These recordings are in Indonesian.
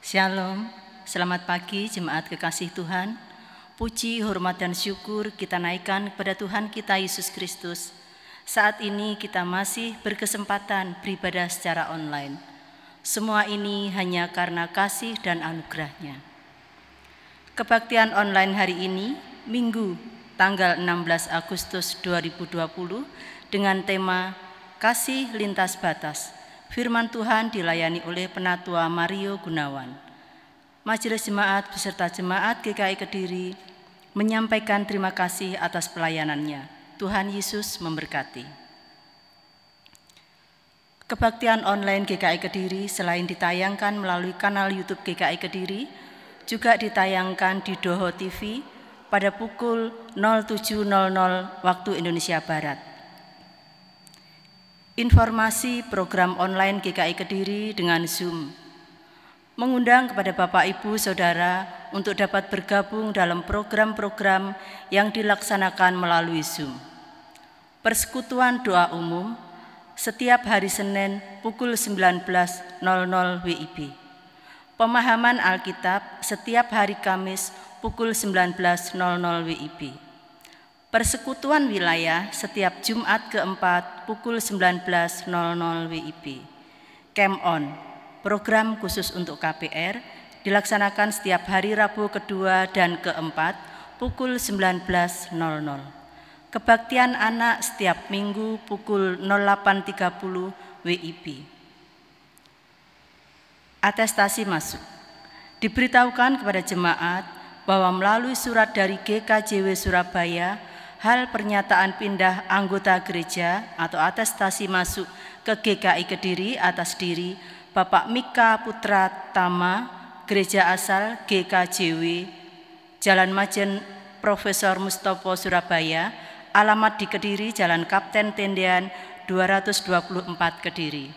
Shalom, selamat pagi jemaat kekasih Tuhan. Puji, hormat, dan syukur kita naikkan kepada Tuhan kita Yesus Kristus. Saat ini kita masih berkesempatan beribadah secara online. Semua ini hanya karena kasih dan anugerah-Nya. Kebaktian online hari ini, Minggu, tanggal 16 Agustus 2020, dengan tema Kasih Lintas Batas. Firman Tuhan dilayani oleh Penatua Mario Gunawan. Majelis Jemaat beserta Jemaat GKI Kediri menyampaikan terima kasih atas pelayanannya. Tuhan Yesus memberkati. Kebaktian online GKI Kediri selain ditayangkan melalui kanal YouTube GKI Kediri, juga ditayangkan di Doho TV pada pukul 07.00 waktu Indonesia Barat. Informasi program online GKI Kediri dengan Zoom mengundang kepada Bapak Ibu Saudara untuk dapat bergabung dalam program-program yang dilaksanakan melalui Zoom. Persekutuan doa umum setiap hari Senin pukul 19.00 WIB. Pemahaman Alkitab setiap hari Kamis pukul 19.00 WIB. Persekutuan wilayah setiap Jumat keempat pukul 19.00 WIB. Camp On, program khusus untuk KPR, dilaksanakan setiap hari Rabu kedua dan keempat pukul 19.00. Kebaktian anak setiap minggu pukul 08.30 WIB. Atestasi masuk. Diberitahukan kepada jemaat bahwa melalui surat dari GKJW Surabaya, hal pernyataan pindah anggota gereja atau atestasi masuk ke GKI Kediri atas diri Bapak Mika Putra Tama, Gereja Asal GKJW, Jalan Majen Profesor Mustopo Surabaya, alamat di Kediri, Jalan Kapten Tendean 224 Kediri.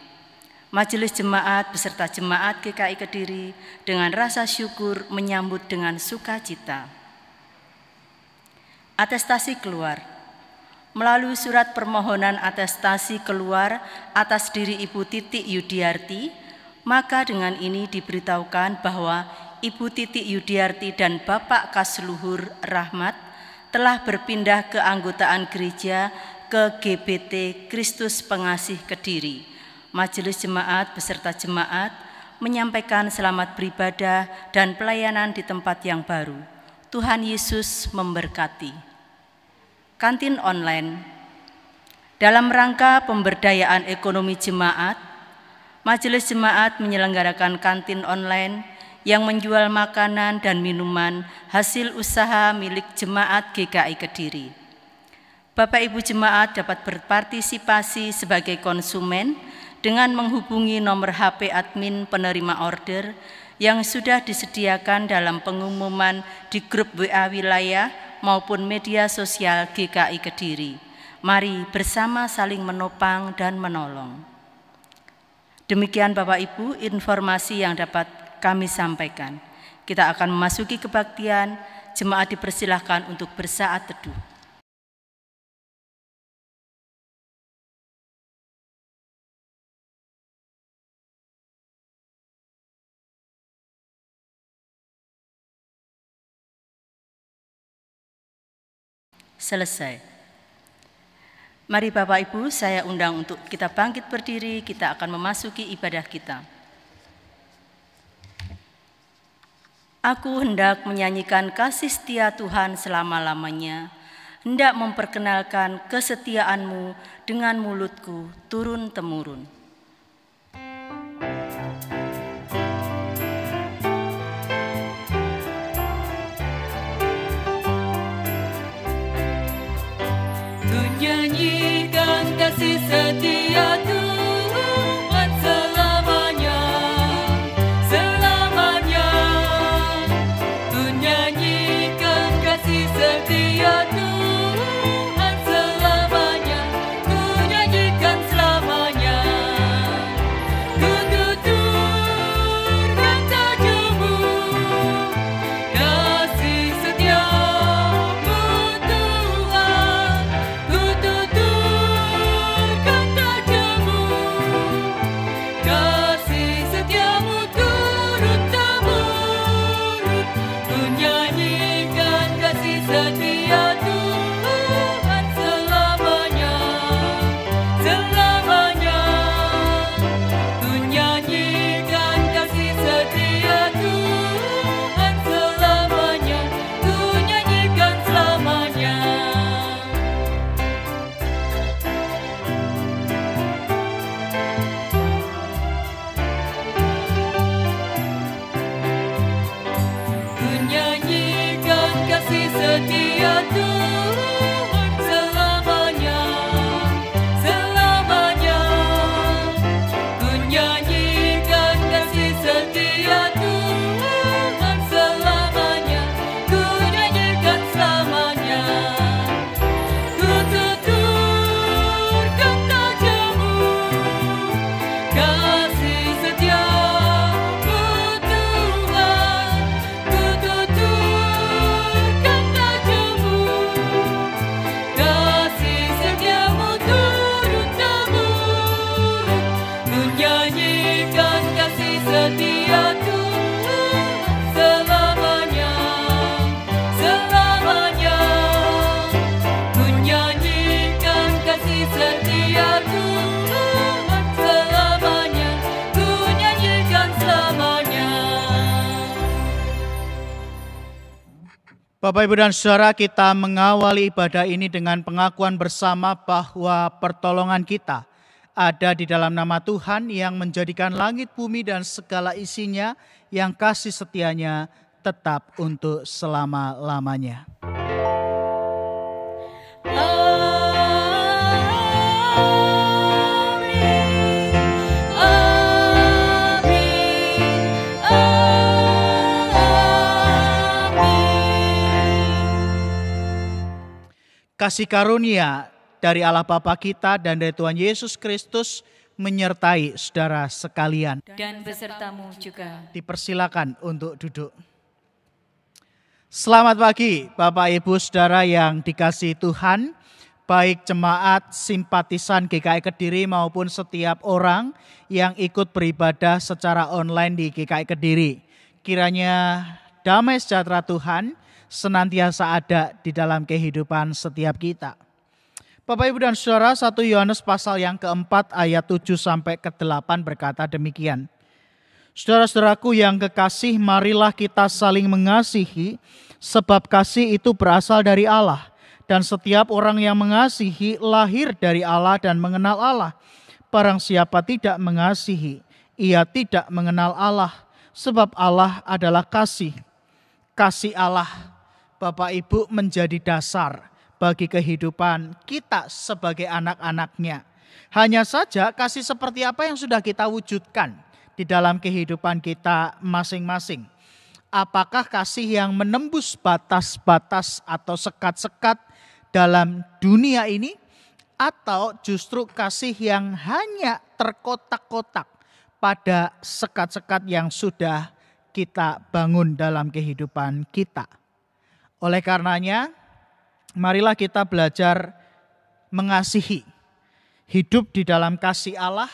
Majelis Jemaat beserta Jemaat GKI Kediri dengan rasa syukur menyambut dengan sukacita. Atestasi keluar. Melalui surat permohonan atestasi keluar atas diri Ibu Titi Yudiarti, maka dengan ini diberitahukan bahwa Ibu Titi Yudiarti dan Bapak Kasluhur Rahmat telah berpindah keanggotaan gereja ke GBT Kristus Pengasih Kediri. Majelis Jemaat beserta Jemaat menyampaikan selamat beribadah dan pelayanan di tempat yang baru. Tuhan Yesus memberkati. Kantin online. Dalam rangka pemberdayaan ekonomi jemaat, Majelis Jemaat menyelenggarakan kantin online yang menjual makanan dan minuman hasil usaha milik Jemaat GKI Kediri. Bapak Ibu Jemaat dapat berpartisipasi sebagai konsumen dengan menghubungi nomor HP admin penerima order yang sudah disediakan dalam pengumuman di grup WA wilayah maupun media sosial GKI Kediri. Mari bersama saling menopang dan menolong. Demikian Bapak Ibu informasi yang dapat kami sampaikan. Kita akan memasuki kebaktian. Jemaat dipersilahkan untuk bersaat teduh. Selesai. Mari Bapak Ibu, saya undang untuk kita bangkit berdiri, kita akan memasuki ibadah kita. Aku hendak menyanyikan kasih setia Tuhan selama-lamanya, hendak memperkenalkan kesetiaan-Mu dengan mulutku turun-temurun. Nyanyikan kasih setia Tuhan selamanya, selamanya. Ku nyanyikan kasih setia Tuhan selamanya, ku nyanyikan selamanya. Ku tuturkan tajumu, kasih setiamu Tuhan. Ku tuturkan tajumu, Bapak, Ibu, dan Saudara, kita mengawali ibadah ini dengan pengakuan bersama bahwa pertolongan kita ada di dalam nama Tuhan yang menjadikan langit, bumi, dan segala isinya, yang kasih setianya tetap untuk selama-lamanya. Kasih karunia dari Allah Bapa kita dan dari Tuhan Yesus Kristus menyertai saudara sekalian. Dan besertamu juga. Dipersilakan untuk duduk. Selamat pagi Bapak Ibu Saudara yang dikasihi Tuhan, baik jemaat simpatisan GKI Kediri maupun setiap orang yang ikut beribadah secara online di GKI Kediri. Kiranya damai sejahtera Tuhan senantiasa ada di dalam kehidupan setiap kita. Bapak, Ibu, dan Saudara, 1 Yohanes pasal yang keempat ayat 7 sampai ke-8 berkata demikian. Saudara-saudaraku yang kekasih, marilah kita saling mengasihi, sebab kasih itu berasal dari Allah. Dan setiap orang yang mengasihi lahir dari Allah dan mengenal Allah. Barang siapa tidak mengasihi, ia tidak mengenal Allah, sebab Allah adalah kasih. Kasih Allah, Bapak Ibu, menjadi dasar bagi kehidupan kita sebagai anak-anaknya. Hanya saja kasih seperti apa yang sudah kita wujudkan di dalam kehidupan kita masing-masing. Apakah kasih yang menembus batas-batas atau sekat-sekat dalam dunia ini, atau justru kasih yang hanya terkotak-kotak pada sekat-sekat yang sudah kita bangun dalam kehidupan kita? Oleh karenanya, marilah kita belajar mengasihi, hidup di dalam kasih Allah,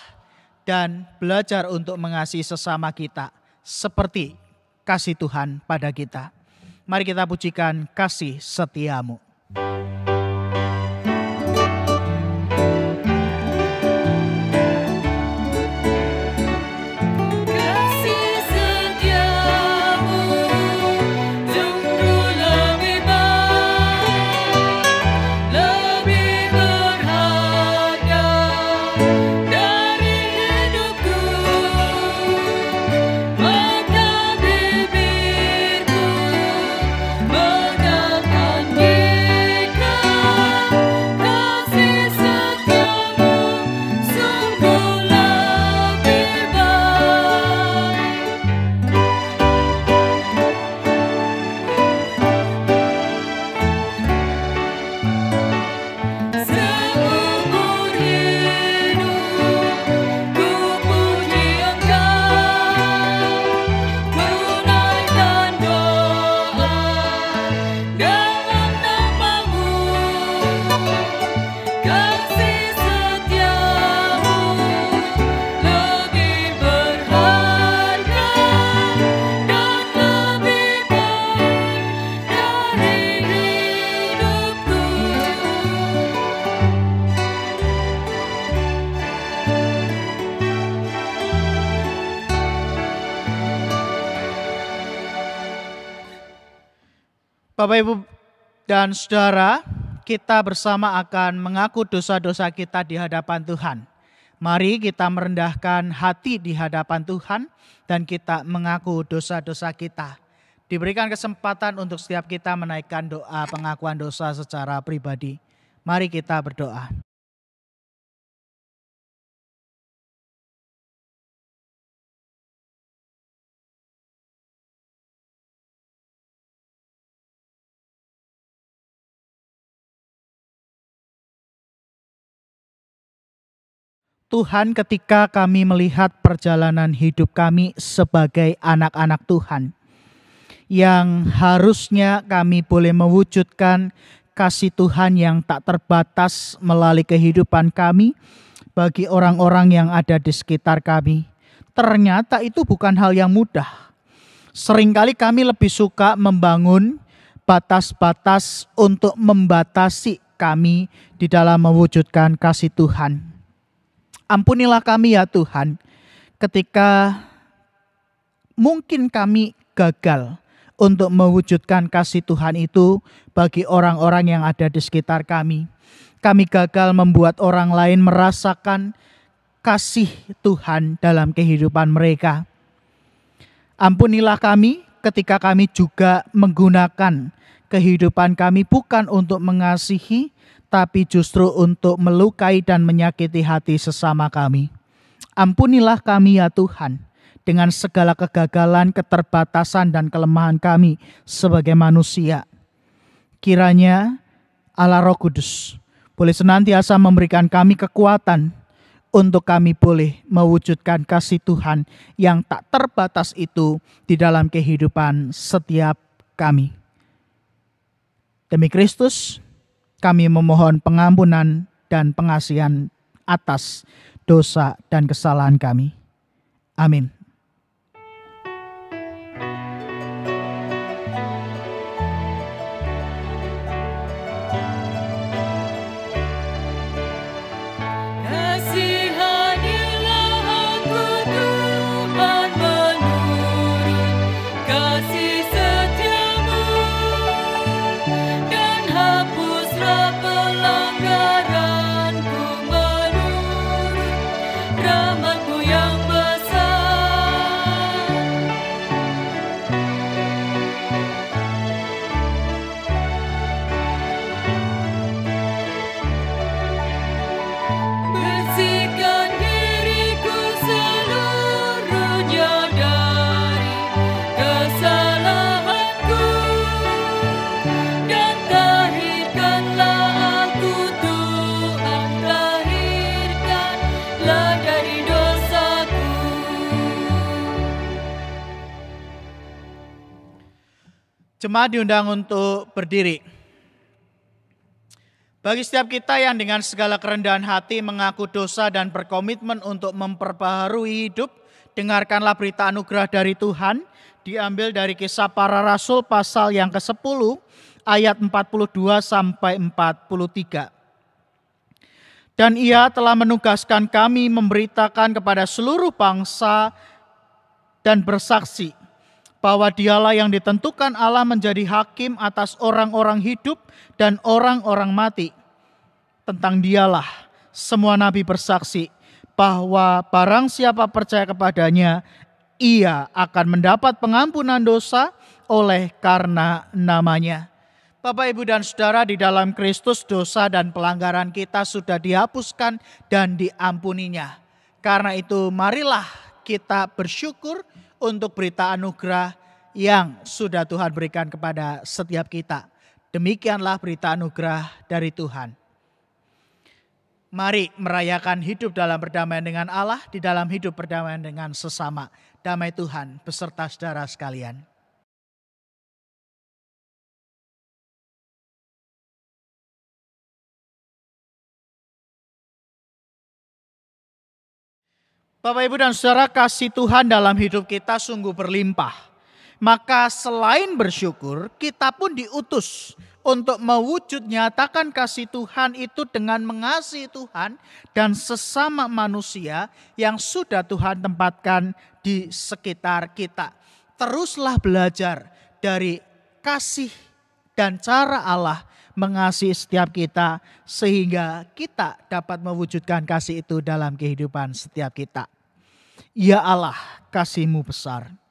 dan belajar untuk mengasihi sesama kita seperti kasih Tuhan pada kita. Mari kita pujikan kasih setiamu. Bapak, Ibu, dan Saudara, kita bersama akan mengaku dosa-dosa kita di hadapan Tuhan. Mari kita merendahkan hati di hadapan Tuhan dan kita mengaku dosa-dosa kita. Diberikan kesempatan untuk setiap kita menaikkan doa pengakuan dosa secara pribadi. Mari kita berdoa. Tuhan, ketika kami melihat perjalanan hidup kami sebagai anak-anak Tuhan, yang harusnya kami boleh mewujudkan kasih Tuhan yang tak terbatas melalui kehidupan kami bagi orang-orang yang ada di sekitar kami, ternyata itu bukan hal yang mudah. Seringkali kami lebih suka membangun batas-batas untuk membatasi kami di dalam mewujudkan kasih Tuhan. Ampunilah kami ya Tuhan, ketika mungkin kami gagal untuk mewujudkan kasih Tuhan itu bagi orang-orang yang ada di sekitar kami. Kami gagal membuat orang lain merasakan kasih Tuhan dalam kehidupan mereka. Ampunilah kami ketika kami juga menggunakan kehidupan kami bukan untuk mengasihi, tapi justru untuk melukai dan menyakiti hati sesama kami. Ampunilah kami ya Tuhan, dengan segala kegagalan, keterbatasan, dan kelemahan kami sebagai manusia. Kiranya Allah Roh Kudus boleh senantiasa memberikan kami kekuatan untuk kami boleh mewujudkan kasih Tuhan yang tak terbatas itu di dalam kehidupan setiap kami. Demi Kristus, kami memohon pengampunan dan pengasihan atas dosa dan kesalahan kami. Amin. Jemaat diundang untuk berdiri. Bagi setiap kita yang dengan segala kerendahan hati mengaku dosa dan berkomitmen untuk memperbaharui hidup, dengarkanlah berita anugerah dari Tuhan, diambil dari Kisah Para Rasul pasal yang ke-10, ayat 42 sampai 43. Dan Ia telah menugaskan kami memberitakan kepada seluruh bangsa dan bersaksi bahwa Dialah yang ditentukan Allah menjadi hakim atas orang-orang hidup dan orang-orang mati. Tentang Dialah semua nabi bersaksi bahwa barang siapa percaya kepadanya, ia akan mendapat pengampunan dosa oleh karena namanya. Bapak, Ibu, dan Saudara, di dalam Kristus dosa dan pelanggaran kita sudah dihapuskan dan diampuninya. Karena itu marilah kita bersyukur untuk berita anugerah yang sudah Tuhan berikan kepada setiap kita. Demikianlah berita anugerah dari Tuhan. Mari merayakan hidup dalam perdamaian dengan Allah, di dalam hidup perdamaian dengan sesama. Damai Tuhan beserta saudara sekalian. Bapak, Ibu, dan Saudara, kasih Tuhan dalam hidup kita sungguh berlimpah. Maka selain bersyukur, kita pun diutus untuk mewujud nyatakan kasih Tuhan itu dengan mengasihi Tuhan dan sesama manusia yang sudah Tuhan tempatkan di sekitar kita. Teruslah belajar dari kasih dan cara Allah mengasihi setiap kita sehingga kita dapat mewujudkan kasih itu dalam kehidupan setiap kita. Ya Allah, kasih-Mu besar.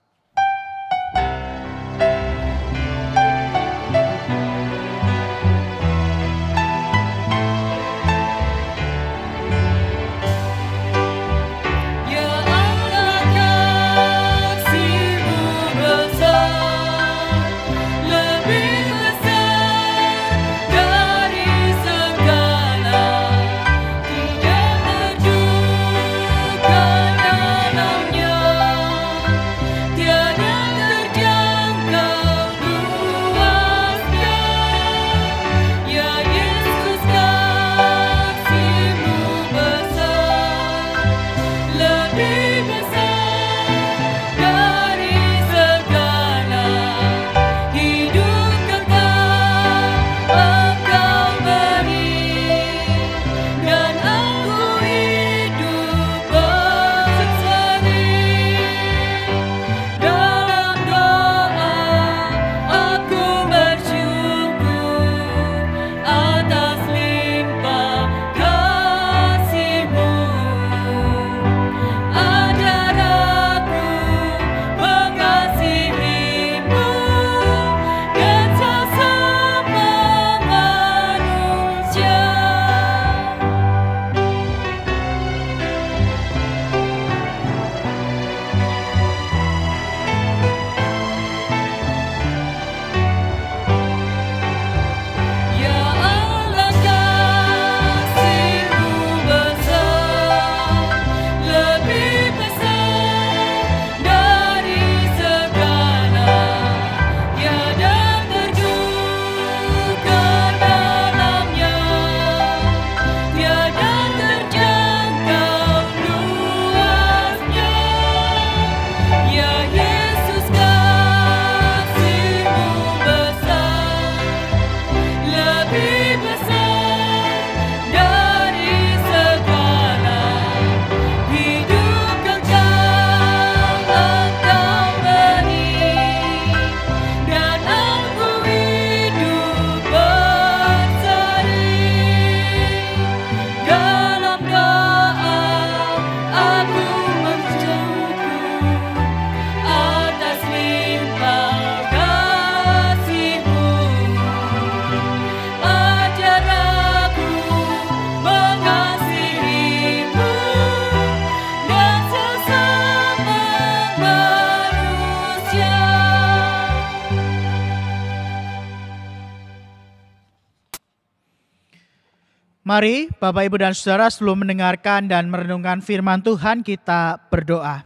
Mari Bapak, Ibu, dan Saudara, sebelum mendengarkan dan merenungkan firman Tuhan, kita berdoa.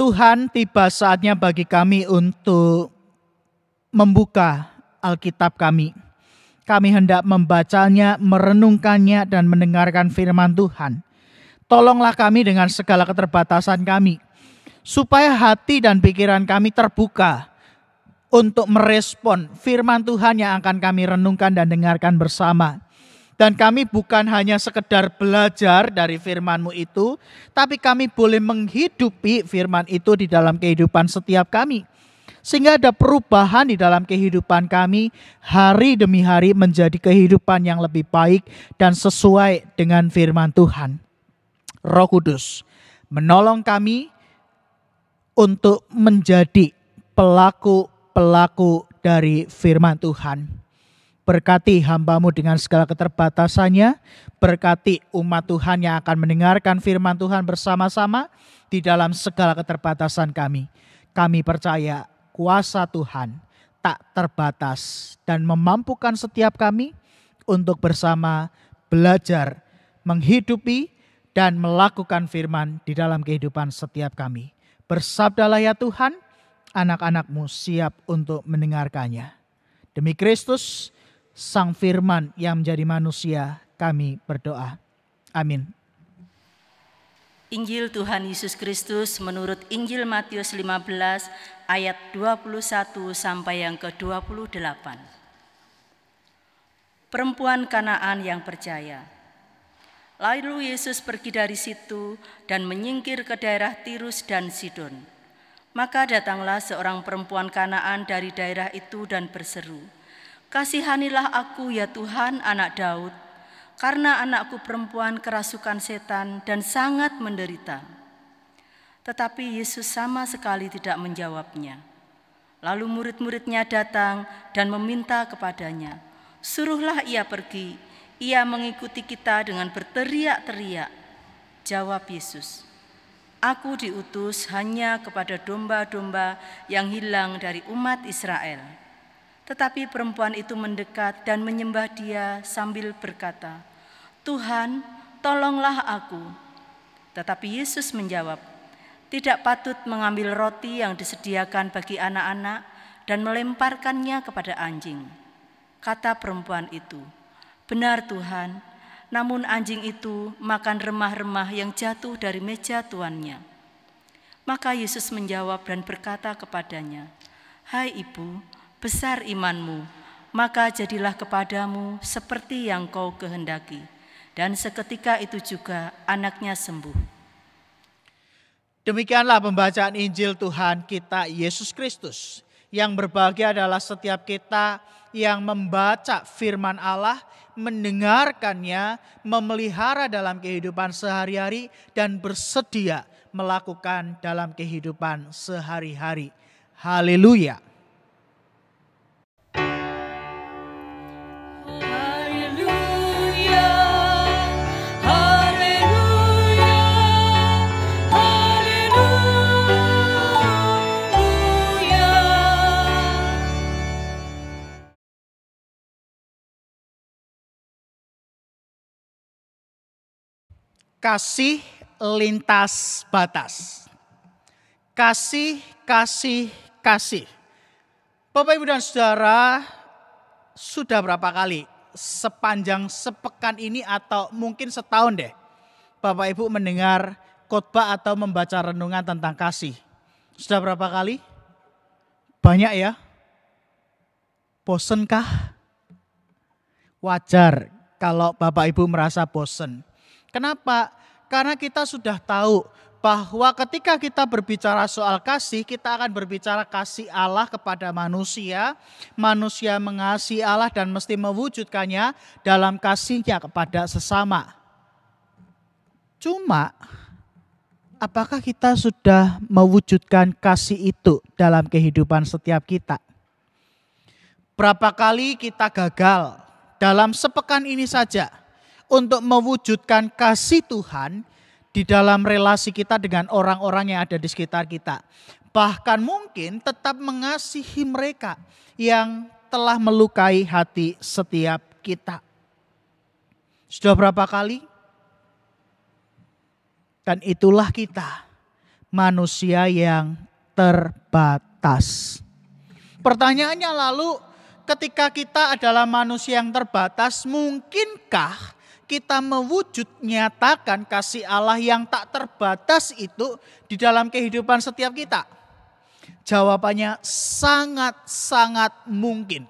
Tuhan, tiba saatnya bagi kami untuk membuka Alkitab kami. Kami hendak membacanya, merenungkannya, dan mendengarkan firman Tuhan. Tolonglah kami dengan segala keterbatasan kami, supaya hati dan pikiran kami terbuka untuk merespon firman Tuhan yang akan kami renungkan dan dengarkan bersama. Dan kami bukan hanya sekedar belajar dari firman-Mu itu, tapi kami boleh menghidupi firman itu di dalam kehidupan setiap kami. Sehingga ada perubahan di dalam kehidupan kami hari demi hari menjadi kehidupan yang lebih baik dan sesuai dengan firman Tuhan. Roh Kudus menolong kami untuk menjadi pelaku dari firman Tuhan. Berkati hamba-Mu dengan segala keterbatasannya, berkati umat Tuhan yang akan mendengarkan firman Tuhan bersama-sama di dalam segala keterbatasan kami. Kami percaya kuasa Tuhan tak terbatas dan memampukan setiap kami untuk bersama belajar, menghidupi dan melakukan firman di dalam kehidupan setiap kami. Bersabdalah ya Tuhan, anak-anak-Mu siap untuk mendengarkannya. Demi Kristus, Sang Firman yang menjadi manusia, kami berdoa. Amin. Injil Tuhan Yesus Kristus menurut Injil Matius 15 ayat 21 sampai yang ke-28. Perempuan Kanaan yang percaya. Lalu Yesus pergi dari situ dan menyingkir ke daerah Tirus dan Sidon. Maka datanglah seorang perempuan Kanaan dari daerah itu dan berseru, "Kasihanilah aku ya Tuhan, anak Daud, karena anakku perempuan kerasukan setan dan sangat menderita." Tetapi Yesus sama sekali tidak menjawabnya. Lalu murid-muridnya datang dan meminta kepadanya, "Suruhlah ia pergi, ia mengikuti kita dengan berteriak-teriak." Jawab Yesus, "Aku diutus hanya kepada domba-domba yang hilang dari umat Israel." Tetapi perempuan itu mendekat dan menyembah Dia sambil berkata, "Tuhan, tolonglah aku." Tetapi Yesus menjawab, "Tidak patut mengambil roti yang disediakan bagi anak-anak dan melemparkannya kepada anjing." Kata perempuan itu, "Benar Tuhan, namun anjing itu makan remah-remah yang jatuh dari meja tuannya." Maka Yesus menjawab dan berkata kepadanya, "Hai ibu, besar imanmu, maka jadilah kepadamu seperti yang kau kehendaki." Dan seketika itu juga anaknya sembuh. Demikianlah pembacaan Injil Tuhan kita Yesus Kristus. Yang berbahagia adalah setiap kita yang membaca firman Allah, mendengarkannya, memelihara dalam kehidupan sehari-hari, dan bersedia melakukan dalam kehidupan sehari-hari. Haleluya. Kasih lintas batas. Kasih, kasih, kasih. Bapak, Ibu, dan Saudara, sudah berapa kali sepanjang sepekan ini atau mungkin setahun deh, Bapak Ibu mendengar khotbah atau membaca renungan tentang kasih? Sudah berapa kali? Banyak ya? Bosenkah? Wajar kalau Bapak Ibu merasa bosen. Kenapa? Karena kita sudah tahu bahwa ketika kita berbicara soal kasih, kita akan berbicara kasih Allah kepada manusia. Manusia mengasihi Allah dan mesti mewujudkannya dalam kasihnya kepada sesama. Cuma, apakah kita sudah mewujudkan kasih itu dalam kehidupan setiap kita? Berapa kali kita gagal dalam sepekan ini saja untuk mewujudkan kasih Tuhan di dalam relasi kita dengan orang-orang yang ada di sekitar kita. Bahkan mungkin tetap mengasihi mereka yang telah melukai hati setiap kita. Sudah berapa kali? Dan itulah kita, manusia yang terbatas. Pertanyaannya lalu, ketika kita adalah manusia yang terbatas, mungkinkah kita mewujud nyatakan kasih Allah yang tak terbatas itu di dalam kehidupan setiap kita? Jawabannya sangat-sangat mungkin.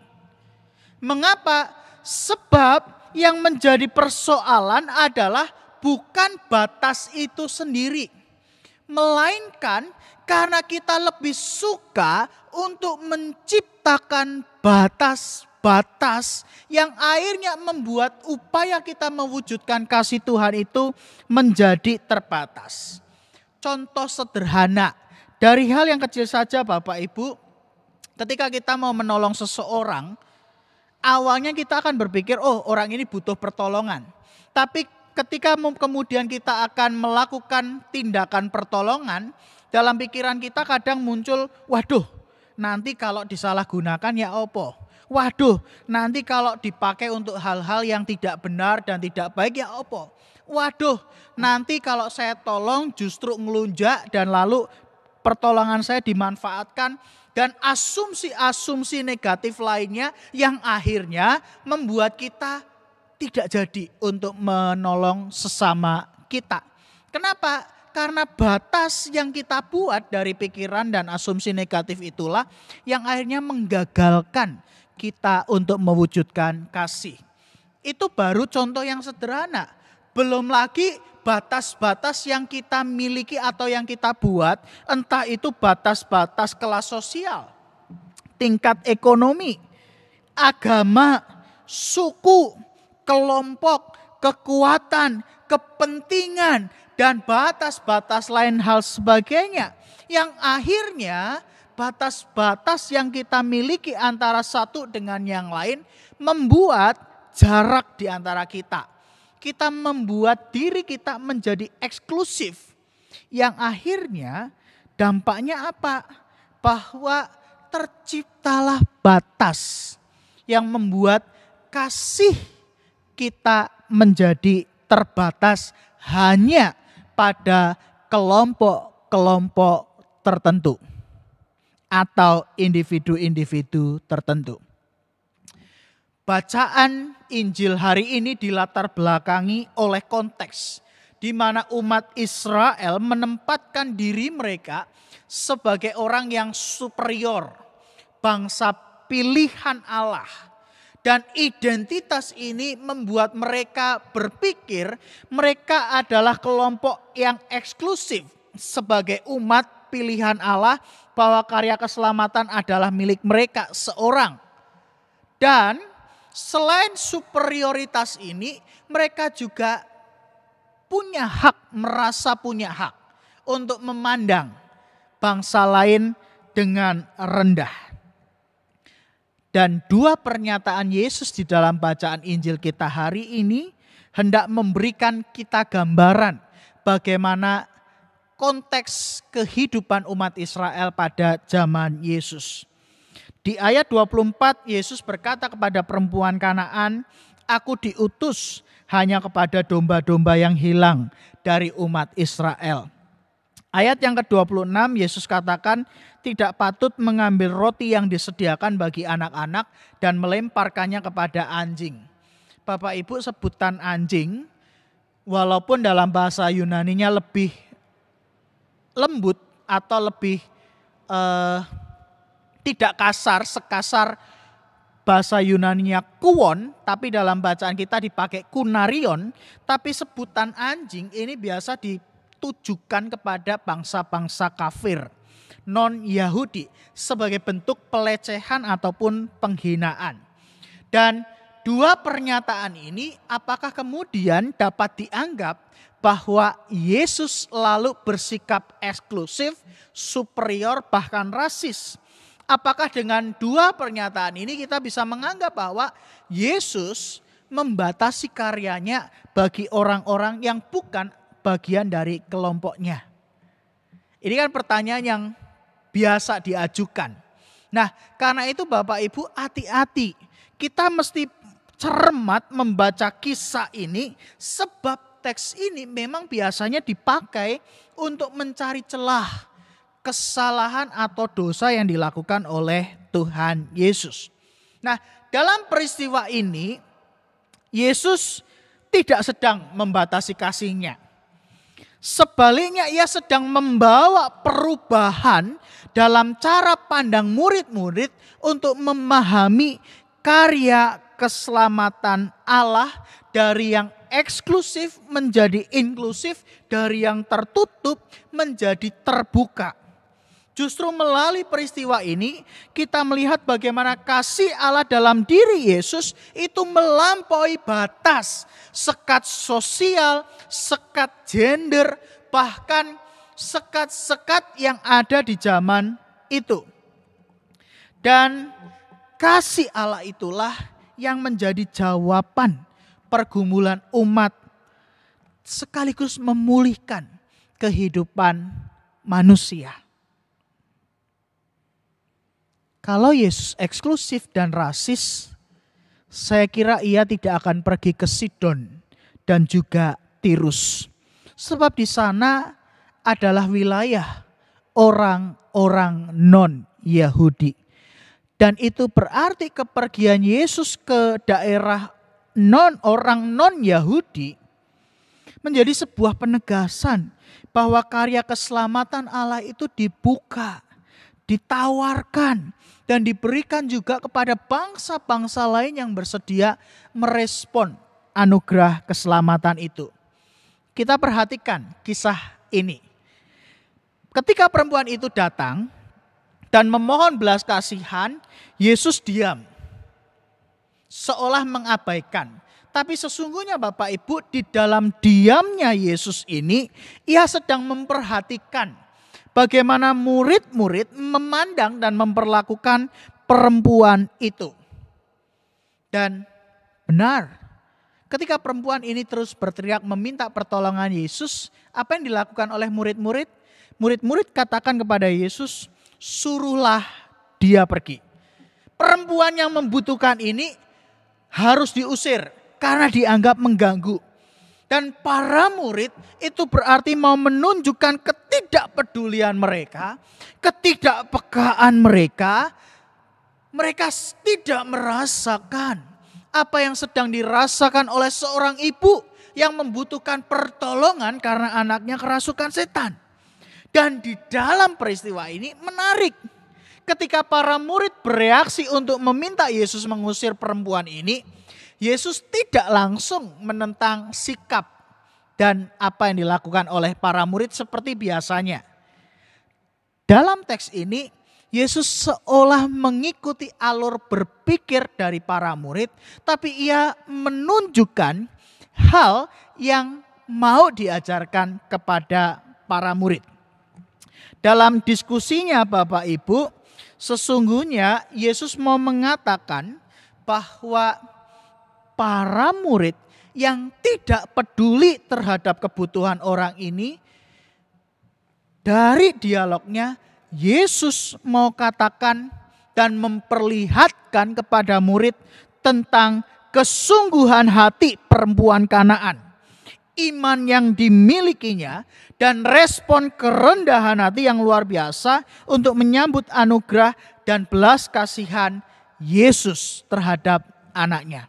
Mengapa? Sebab yang menjadi persoalan adalah bukan batas itu sendiri, melainkan karena kita lebih suka untuk menciptakan batas-batas yang akhirnya membuat upaya kita mewujudkan kasih Tuhan itu menjadi terbatas. Contoh sederhana, dari hal yang kecil saja Bapak Ibu, ketika kita mau menolong seseorang, awalnya kita akan berpikir, oh orang ini butuh pertolongan. Tapi ketika kemudian kita akan melakukan tindakan pertolongan, dalam pikiran kita kadang muncul, waduh nanti kalau disalahgunakan ya opo. Waduh nanti kalau dipakai untuk hal-hal yang tidak benar dan tidak baik ya opo. Waduh nanti kalau saya tolong justru ngelunjak dan lalu pertolongan saya dimanfaatkan, dan asumsi-asumsi negatif lainnya yang akhirnya membuat kita tidak jadi untuk menolong sesama kita. Kenapa? Karena batas yang kita buat dari pikiran dan asumsi negatif itulah yang akhirnya menggagalkan kita untuk mewujudkan kasih. Itu baru contoh yang sederhana. Belum lagi batas-batas yang kita miliki atau yang kita buat, entah itu batas-batas kelas sosial, tingkat ekonomi, agama, suku, kelompok, kekuatan, kepentingan, dan batas-batas lain hal sebagainya. Yang akhirnya batas-batas yang kita miliki antara satu dengan yang lain membuat jarak di antara kita. Kita membuat diri kita menjadi eksklusif. Yang akhirnya dampaknya apa? Bahwa terciptalah batas yang membuat kasih kita menjadi terbatas hanya pada kelompok-kelompok tertentu atau individu-individu tertentu. Bacaan Injil hari ini dilatar belakangi oleh konteks di mana umat Israel menempatkan diri mereka sebagai orang yang superior, bangsa pilihan Allah. Dan identitas ini membuat mereka berpikir mereka adalah kelompok yang eksklusif sebagai umat pilihan Allah, bahwa karya keselamatan adalah milik mereka seorang. Dan selain superioritas ini, mereka juga punya hak, merasa punya hak untuk memandang bangsa lain dengan rendah. Dan dua pernyataan Yesus di dalam bacaan Injil kita hari ini hendak memberikan kita gambaran bagaimana konteks kehidupan umat Israel pada zaman Yesus. Di ayat 24 Yesus berkata kepada perempuan Kanaan, "Aku diutus hanya kepada domba-domba yang hilang dari umat Israel." Ayat yang ke-26 Yesus katakan, "Tidak patut mengambil roti yang disediakan bagi anak-anak dan melemparkannya kepada anjing." Bapak Ibu, sebutan anjing walaupun dalam bahasa Yunaninya lebih lembut atau lebih tidak kasar, sekasar bahasa Yunaninya kuon, tapi dalam bacaan kita dipakai kunarion, tapi sebutan anjing ini biasa ditujukan kepada bangsa-bangsa kafir, non-Yahudi, sebagai bentuk pelecehan ataupun penghinaan. Dan dua pernyataan ini apakah kemudian dapat dianggap bahwa Yesus lalu bersikap eksklusif, superior, bahkan rasis? Apakah dengan dua pernyataan ini kita bisa menganggap bahwa Yesus membatasi karyanya bagi orang-orang yang bukan bagian dari kelompoknya? Ini kan pertanyaan yang biasa diajukan. Nah, karena itu Bapak Ibu hati-hati. Kita mesti cermat membaca kisah ini sebab teks ini memang biasanya dipakai untuk mencari celah kesalahan atau dosa yang dilakukan oleh Tuhan Yesus. Nah, dalam peristiwa ini Yesus tidak sedang membatasi kasih-Nya. Sebaliknya ia sedang membawa perubahan dalam cara pandang murid-murid untuk memahami karya keselamatan Allah dari yang eksklusif menjadi inklusif, dari yang tertutup menjadi terbuka. Justru melalui peristiwa ini kita melihat bagaimana kasih Allah dalam diri Yesus itu melampaui batas, sekat sosial, sekat gender, bahkan sekat-sekat yang ada di zaman itu. Dan kasih Allah itulah yang menjadi jawaban pergumulan umat sekaligus memulihkan kehidupan manusia. Kalau Yesus eksklusif dan rasis, saya kira ia tidak akan pergi ke Sidon dan juga Tirus. Sebab di sana adalah wilayah orang-orang non-Yahudi. Dan itu berarti kepergian Yesus ke daerah orang non-Yahudi menjadi sebuah penegasan bahwa karya keselamatan Allah itu dibuka, ditawarkan, dan diberikan juga kepada bangsa-bangsa lain yang bersedia merespon anugerah keselamatan itu. Kita perhatikan kisah ini. Ketika perempuan itu datang dan memohon belas kasihan, Yesus diam, seolah mengabaikan. Tapi sesungguhnya Bapak Ibu, di dalam diamnya Yesus ini, ia sedang memperhatikan bagaimana murid-murid memandang dan memperlakukan perempuan itu. Dan benar, ketika perempuan ini terus berteriak meminta pertolongan Yesus, apa yang dilakukan oleh murid-murid? Murid-murid katakan kepada Yesus, suruhlah dia pergi. Perempuan yang membutuhkan ini harus diusir karena dianggap mengganggu. Dan para murid itu berarti mau menunjukkan ketidakpedulian mereka, ketidakpekaan mereka. Mereka tidak merasakan apa yang sedang dirasakan oleh seorang ibu yang membutuhkan pertolongan karena anaknya kerasukan setan. Dan di dalam peristiwa ini menarik. Ketika para murid bereaksi untuk meminta Yesus mengusir perempuan ini, Yesus tidak langsung menentang sikap dan apa yang dilakukan oleh para murid seperti biasanya. Dalam teks ini, Yesus seolah mengikuti alur berpikir dari para murid, tapi ia menunjukkan hal yang mau diajarkan kepada para murid. Dalam diskusinya Bapak Ibu, sesungguhnya Yesus mau mengatakan bahwa para murid yang tidak peduli terhadap kebutuhan orang ini, dari dialognya Yesus mau katakan dan memperlihatkan kepada murid tentang kesungguhan hati perempuan Kanaan, iman yang dimilikinya, dan respon kerendahan hati yang luar biasa untuk menyambut anugerah dan belas kasihan Yesus terhadap anaknya.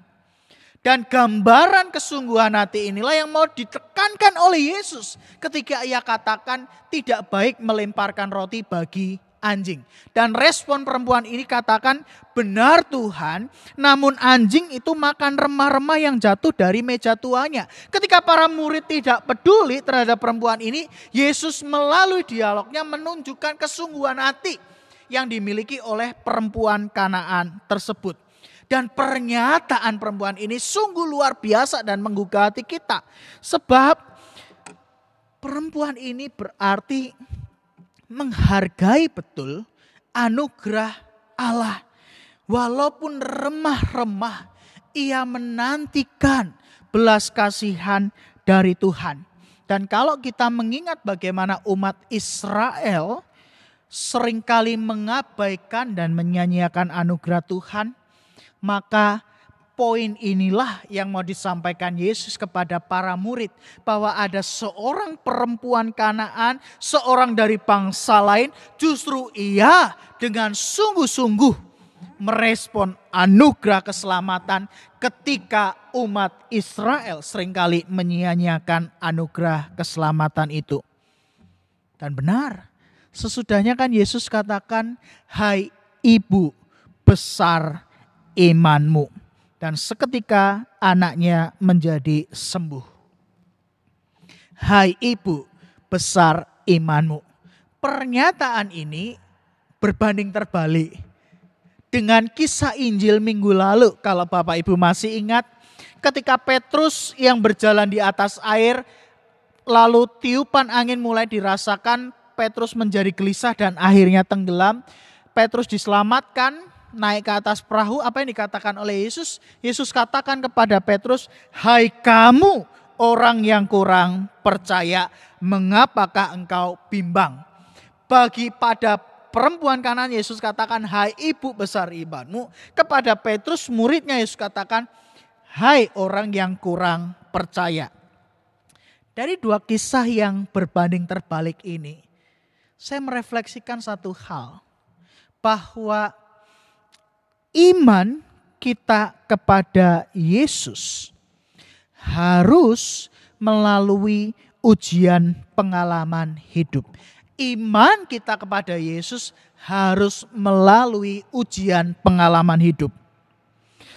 Dan gambaran kesungguhan hati inilah yang mau ditekankan oleh Yesus ketika ia katakan tidak baik melemparkan roti bagi anjing. Dan respon perempuan ini katakan, benar Tuhan, namun anjing itu makan remah-remah yang jatuh dari meja tuannya. Ketika para murid tidak peduli terhadap perempuan ini, Yesus melalui dialognya menunjukkan kesungguhan hati yang dimiliki oleh perempuan Kanaan tersebut. Dan pernyataan perempuan ini sungguh luar biasa dan menggugah hati kita. Sebab perempuan ini berarti menghargai betul anugerah Allah. Walaupun remah-remah, ia menantikan belas kasihan dari Tuhan. Dan kalau kita mengingat bagaimana umat Israel seringkali mengabaikan dan menyanyiakan anugerah Tuhan, maka poin inilah yang mau disampaikan Yesus kepada para murid, bahwa ada seorang perempuan Kanaan, seorang dari bangsa lain, justru ia dengan sungguh-sungguh merespon anugerah keselamatan ketika umat Israel seringkali menyia-nyiakan anugerah keselamatan itu. Dan benar, sesudahnya kan Yesus katakan, "Hai ibu, besar imanmu." Dan seketika anaknya menjadi sembuh. Hai ibu, besar imanmu. Pernyataan ini berbanding terbalik dengan kisah Injil minggu lalu. Kalau Bapak Ibu masih ingat, ketika Petrus yang berjalan di atas air, lalu tiupan angin mulai dirasakan, Petrus menjadi gelisah dan akhirnya tenggelam. Petrus diselamatkan, naik ke atas perahu. Apa yang dikatakan oleh Yesus? Yesus katakan kepada Petrus, "Hai kamu orang yang kurang percaya, mengapakah engkau bimbang?" Bagi pada perempuan Kanaan, Yesus katakan, "Hai ibu, besar imanmu." Kepada Petrus, muridnya, Yesus katakan, "Hai orang yang kurang percaya." Dari dua kisah yang berbanding terbalik ini, saya merefleksikan satu hal, bahwa iman kita kepada Yesus harus melalui ujian pengalaman hidup. Iman kita kepada Yesus harus melalui ujian pengalaman hidup.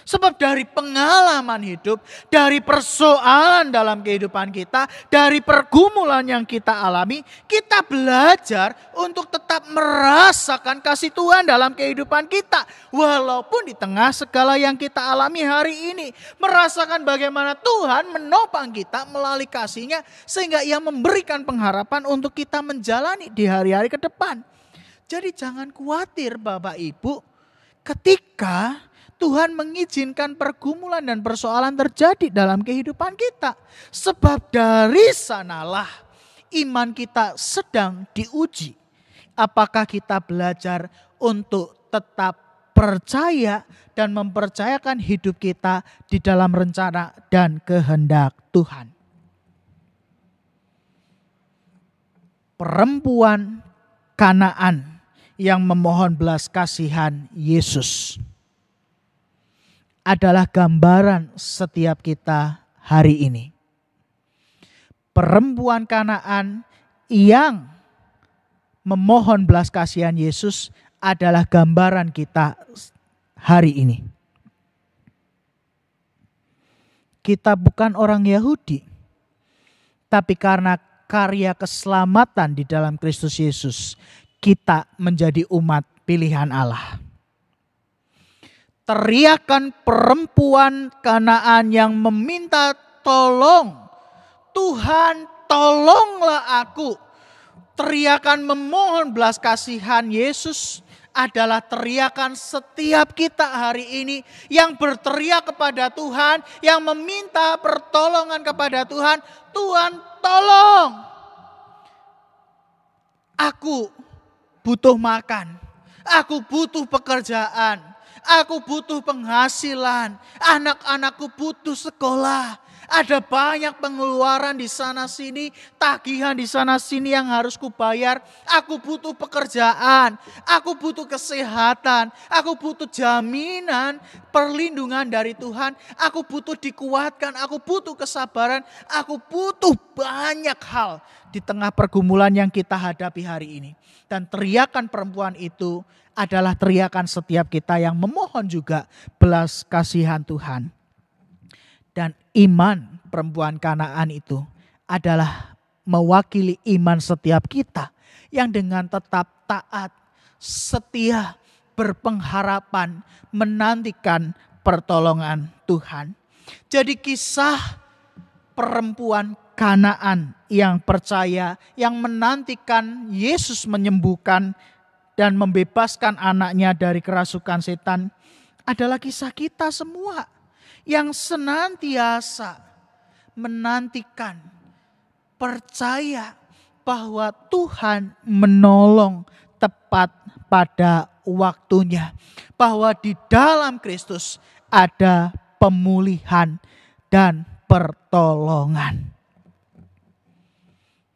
Sebab dari pengalaman hidup, dari persoalan dalam kehidupan kita, dari pergumulan yang kita alami, kita belajar untuk tetap merasakan kasih Tuhan dalam kehidupan kita. Walaupun di tengah segala yang kita alami hari ini, merasakan bagaimana Tuhan menopang kita melalui kasih-Nya, sehingga Ia memberikan pengharapan untuk kita menjalani di hari-hari ke depan. Jadi jangan khawatir Bapak Ibu, ketika Tuhan mengizinkan pergumulan dan persoalan terjadi dalam kehidupan kita. Sebab dari sanalah iman kita sedang diuji. Apakah kita belajar untuk tetap percaya dan mempercayakan hidup kita di dalam rencana dan kehendak Tuhan. Perempuan Kanaan yang memohon belas kasihan Yesus adalah gambaran setiap kita hari ini. Perempuan Kanaan yang memohon belas kasihan Yesus adalah gambaran kita hari ini. Kita bukan orang Yahudi, tapi karena karya keselamatan di dalam Kristus Yesus, kita menjadi umat pilihan Allah. Teriakan perempuan Kanaan yang meminta tolong, "Tuhan, tolonglah aku." Teriakan memohon belas kasihan Yesus adalah teriakan setiap kita hari ini yang berteriak kepada Tuhan, yang meminta pertolongan kepada Tuhan. "Tuhan, tolong. Aku butuh makan, aku butuh pekerjaan. Aku butuh penghasilan, anak-anakku butuh sekolah. Ada banyak pengeluaran di sana sini, tagihan di sana sini yang harus kubayar. Aku butuh pekerjaan, aku butuh kesehatan, aku butuh jaminan, perlindungan dari Tuhan. Aku butuh dikuatkan, aku butuh kesabaran, aku butuh banyak hal di tengah pergumulan yang kita hadapi hari ini." Dan teriakan perempuan itu adalah teriakan setiap kita yang memohon juga belas kasihan Tuhan. Dan iman perempuan Kanaan itu adalah mewakili iman setiap kita yang dengan tetap taat, setia, berpengharapan, menantikan pertolongan Tuhan. Jadi kisah perempuan Kanaan yang percaya, yang menantikan Yesus menyembuhkan dan membebaskan anaknya dari kerasukan setan adalah kisah kita semua yang senantiasa menantikan, percaya bahwa Tuhan menolong, tepat pada waktunya. Bahwa di dalam Kristus ada pemulihan dan pertolongan.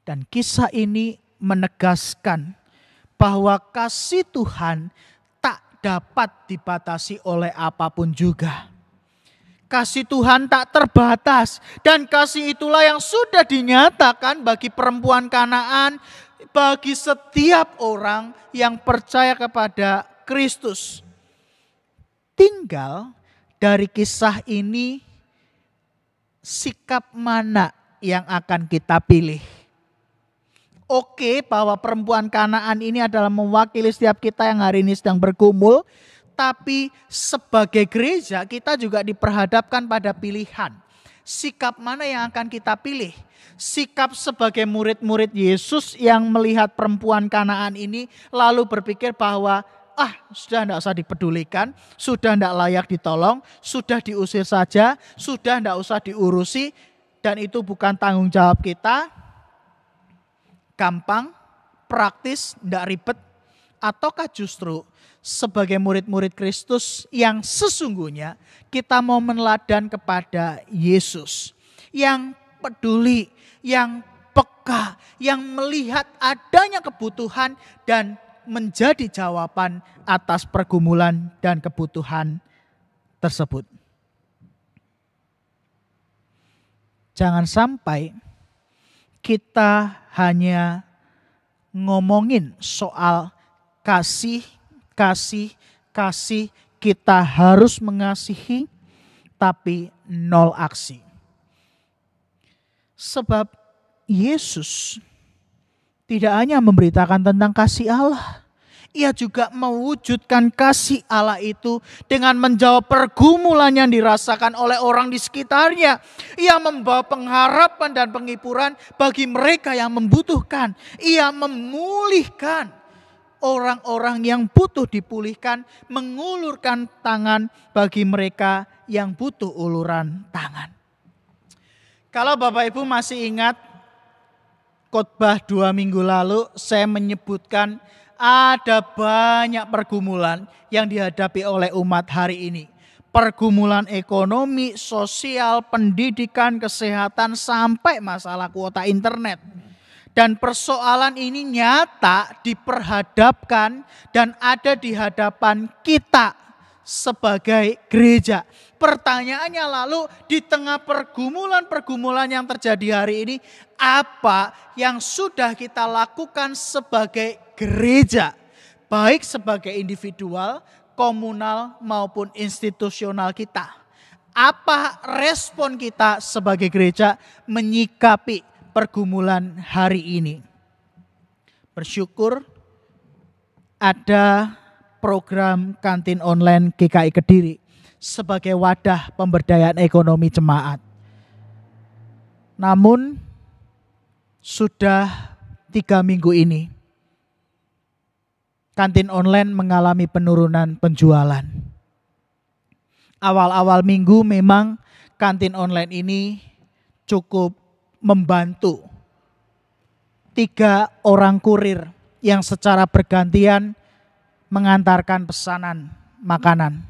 Dan kisah ini menegaskan bahwa kasih Tuhan tak dapat dibatasi oleh apapun juga. Kasih Tuhan tak terbatas, dan kasih itulah yang sudah dinyatakan bagi perempuan Kanaan, bagi setiap orang yang percaya kepada Kristus. Tinggal dari kisah ini sikap mana yang akan kita pilih. Oke, bahwa perempuan Kanaan ini adalah mewakili setiap kita yang hari ini sedang bergumul. Tapi sebagai gereja kita juga diperhadapkan pada pilihan. Sikap mana yang akan kita pilih? Sikap sebagai murid-murid Yesus yang melihat perempuan Kanaan ini lalu berpikir bahwa sudah tidak usah dipedulikan, sudah tidak layak ditolong, sudah diusir saja, sudah tidak usah diurusi, dan itu bukan tanggung jawab kita. Gampang, praktis, tidak ribet. Ataukah justru sebagai murid-murid Kristus yang sesungguhnya kita mau meneladan kepada Yesus. Yang peduli, yang peka, yang melihat adanya kebutuhan dan menjadi jawaban atas pergumulan dan kebutuhan tersebut. Jangan sampai kita hanya ngomongin soal kasih, kita harus mengasihi, tapi nol aksi. Sebab Yesus tidak hanya memberitakan tentang kasih Allah, Ia juga mewujudkan kasih Allah itu dengan menjawab pergumulan yang dirasakan oleh orang di sekitarnya. Ia membawa pengharapan dan penghiburan bagi mereka yang membutuhkan. Ia memulihkan orang-orang yang butuh dipulihkan, mengulurkan tangan bagi mereka yang butuh uluran tangan. Kalau Bapak Ibu masih ingat khotbah 2 minggu lalu, saya menyebutkan ada banyak pergumulan yang dihadapi oleh umat hari ini. Pergumulan ekonomi, sosial, pendidikan, kesehatan, sampai masalah kuota internet. Dan persoalan ini nyata diperhadapkan dan ada di hadapan kita sebagai gereja. Pertanyaannya lalu di tengah pergumulan-pergumulan yang terjadi hari ini, apa yang sudah kita lakukan sebagai gereja? Baik sebagai individual, komunal maupun institusional kita. Apa respon kita sebagai gereja menyikapi pergumulan hari ini? Bersyukur ada program kantin online GKI Kediri sebagai wadah pemberdayaan ekonomi jemaat. Namun sudah 3 minggu ini kantin online mengalami penurunan penjualan. Awal-awal minggu memang kantin online ini cukup membantu 3 orang kurir yang secara bergantian mengantarkan pesanan makanan.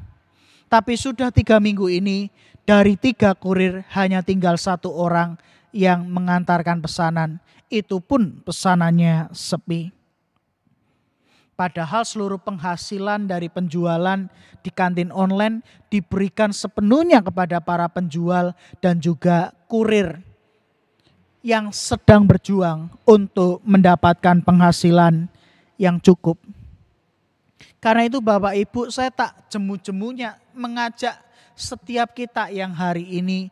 Tapi sudah 3 minggu ini dari 3 kurir hanya tinggal 1 orang yang mengantarkan pesanan. Itu pun pesanannya sepi. Padahal seluruh penghasilan dari penjualan di kantin online diberikan sepenuhnya kepada para penjual dan juga kurir yang sedang berjuang untuk mendapatkan penghasilan yang cukup. Karena itu Bapak Ibu, saya tak jemu-jemunya mengajak setiap kita yang hari ini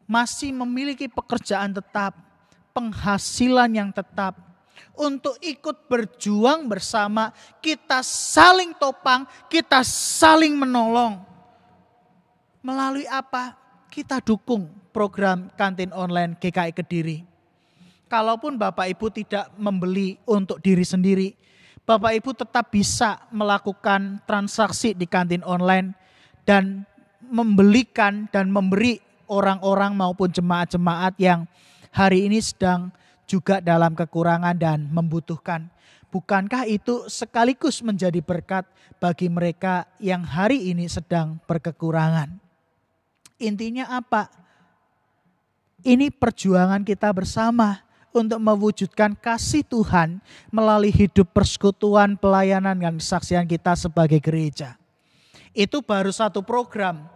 masih memiliki pekerjaan tetap, penghasilan yang tetap, untuk ikut berjuang bersama, kita saling topang, kita saling menolong. Melalui apa? Kita dukung program kantin online GKI Kediri. Kalaupun Bapak Ibu tidak membeli untuk diri sendiri, Bapak Ibu tetap bisa melakukan transaksi di kantin online dan membelikan dan memberi orang-orang maupun jemaat-jemaat yang hari ini sedang juga dalam kekurangan dan membutuhkan. bukankah itu sekaligus menjadi berkat bagi mereka yang hari ini sedang berkekurangan? Intinya apa? Ini perjuangan kita bersama untuk mewujudkan kasih Tuhan melalui hidup persekutuan, pelayanan, dan kesaksian kita sebagai gereja. Itu baru satu program.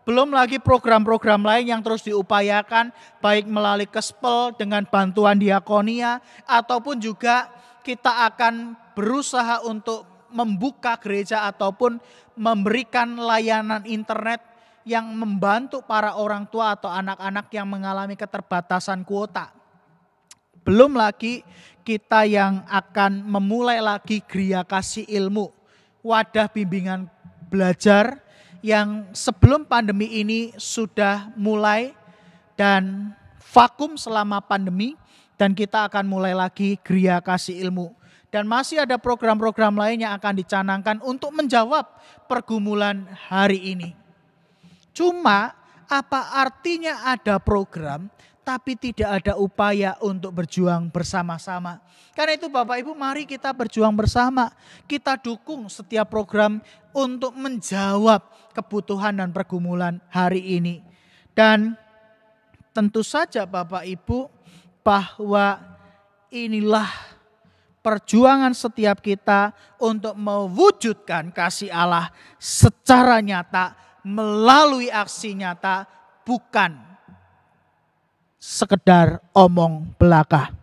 Belum lagi program-program lain yang terus diupayakan, baik melalui Kespel dengan bantuan diakonia, ataupun juga kita akan berusaha untuk membuka gereja ataupun memberikan layanan internet yang membantu para orang tua atau anak-anak yang mengalami keterbatasan kuota. Belum lagi kita yang akan memulai lagi Gria Kasih Ilmu, wadah bimbingan belajar yang sebelum pandemi ini sudah mulai dan vakum selama pandemi, dan kita akan mulai lagi Gria Kasih Ilmu. Dan masih ada program-program lain yang akan dicanangkan untuk menjawab pergumulan hari ini. Cuma apa artinya ada program tapi tidak ada upaya untuk berjuang bersama-sama? Karena itu Bapak Ibu, mari kita berjuang bersama. Kita dukung setiap program untuk menjawab kebutuhan dan pergumulan hari ini. Dan tentu saja Bapak Ibu, bahwa inilah perjuangan setiap kita untuk mewujudkan kasih Allah secara nyata melalui aksi nyata, bukan sekedar omong belaka.